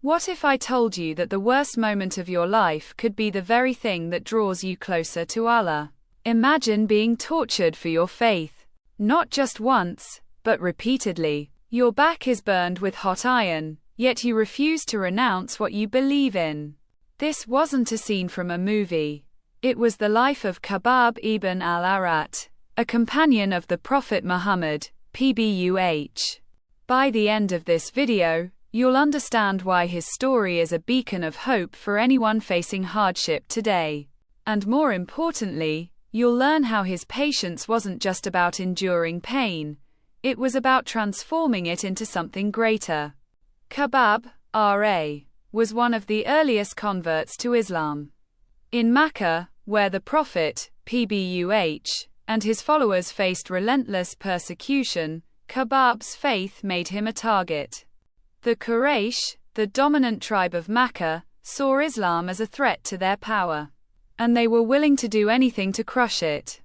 What if I told you that the worst moment of your life could be the very thing that draws you closer to Allah? Imagine being tortured for your faith. Not just once, but repeatedly. Your back is burned with hot iron, yet you refuse to renounce what you believe in. This wasn't a scene from a movie. It was the life of Khabbab ibn Al-Aratt, a companion of the Prophet Muhammad, PBUH. By the end of this video, you'll understand why his story is a beacon of hope for anyone facing hardship today. And more importantly, you'll learn how his patience wasn't just about enduring pain, it was about transforming it into something greater. Khabbab, R.A., was one of the earliest converts to Islam. In Mecca, where the Prophet, PBUH, and his followers faced relentless persecution, Khabbab's faith made him a target. The Quraysh, the dominant tribe of Mecca, saw Islam as a threat to their power, and they were willing to do anything to crush it.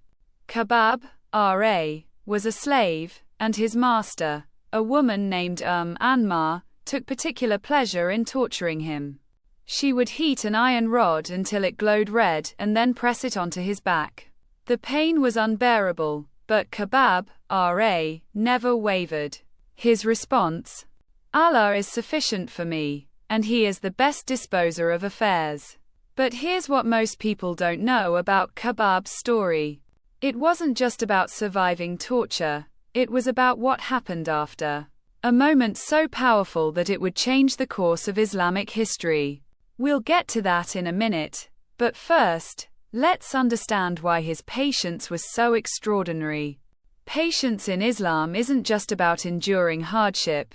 Khabbab, R.A., was a slave, and his master, a woman named Anmar, took particular pleasure in torturing him. She would heat an iron rod until it glowed red and then press it onto his back. The pain was unbearable, but Khabbab, R.A., never wavered. His response: Allah is sufficient for me, and He is the best disposer of affairs. But here's what most people don't know about Khabbab's story. It wasn't just about surviving torture, it was about what happened after. A moment so powerful that it would change the course of Islamic history. We'll get to that in a minute, but first, let's understand why his patience was so extraordinary. Patience in Islam isn't just about enduring hardship,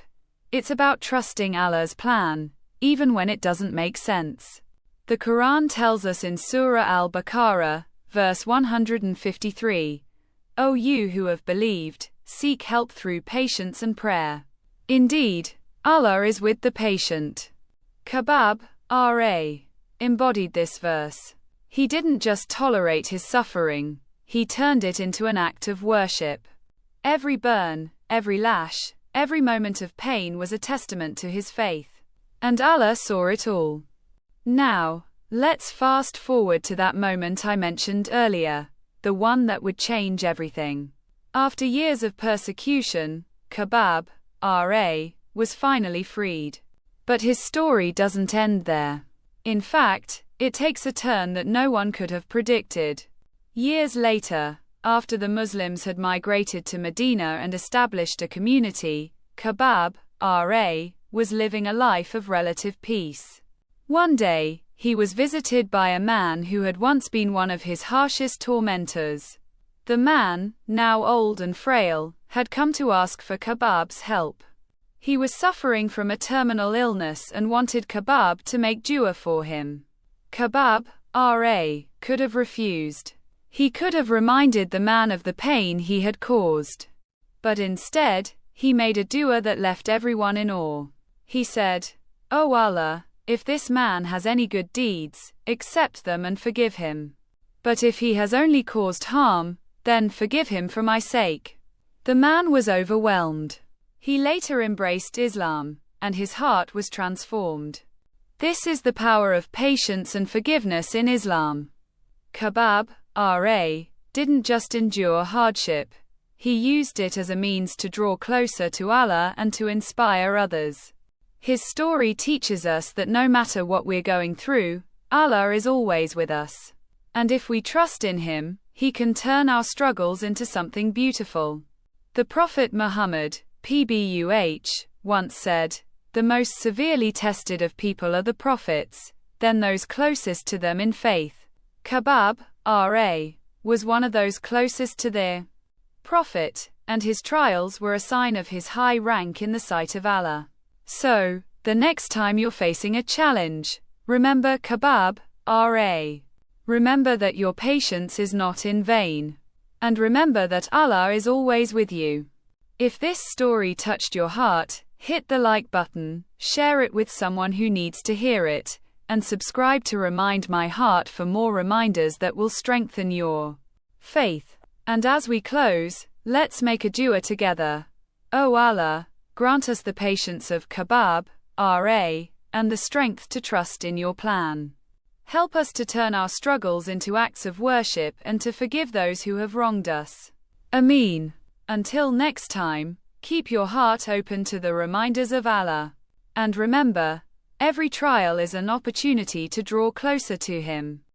it's about trusting Allah's plan, even when it doesn't make sense. The Quran tells us in Surah Al-Baqarah, verse 153, "O you who have believed, seek help through patience and prayer. Indeed, Allah is with the patient." Khabbab, R.A., embodied this verse. He didn't just tolerate his suffering, he turned it into an act of worship. Every burn, every lash, every moment of pain was a testament to his faith. And Allah saw it all. Now, let's fast forward to that moment I mentioned earlier, the one that would change everything. After years of persecution, Khabbab, R.A., was finally freed. But his story doesn't end there. In fact, it takes a turn that no one could have predicted. Years later, after the Muslims had migrated to Medina and established a community, Khabbab, R.A., was living a life of relative peace. One day, he was visited by a man who had once been one of his harshest tormentors. The man, now old and frail, had come to ask for Khabbab's help. He was suffering from a terminal illness and wanted Khabbab to make dua for him. Khabbab, R.A., could have refused. He could have reminded the man of the pain he had caused. But instead, he made a dua that left everyone in awe. He said, "O Allah, if this man has any good deeds, accept them and forgive him. But if he has only caused harm, then forgive him for my sake." The man was overwhelmed. He later embraced Islam, and his heart was transformed. This is the power of patience and forgiveness in Islam. Khabbab, R.A., didn't just endure hardship. He used it as a means to draw closer to Allah and to inspire others. His story teaches us that no matter what we're going through, Allah is always with us. And if we trust in Him, He can turn our struggles into something beautiful. The Prophet Muhammad, PBUH, once said, "The most severely tested of people are the prophets, then those closest to them in faith." Khabbab, R.A., was one of those closest to their Prophet, and his trials were a sign of his high rank in the sight of Allah. So, the next time you're facing a challenge, remember Khabbab, R.A. Remember that your patience is not in vain. And remember that Allah is always with you. If this story touched your heart, hit the like button, share it with someone who needs to hear it, and subscribe to Remind My Heart for more reminders that will strengthen your faith. And as we close, let's make a dua together. O Allah, grant us the patience of Khabbab, R.A., and the strength to trust in your plan. Help us to turn our struggles into acts of worship and to forgive those who have wronged us. Ameen. Until next time, keep your heart open to the reminders of Allah. And remember, every trial is an opportunity to draw closer to Him.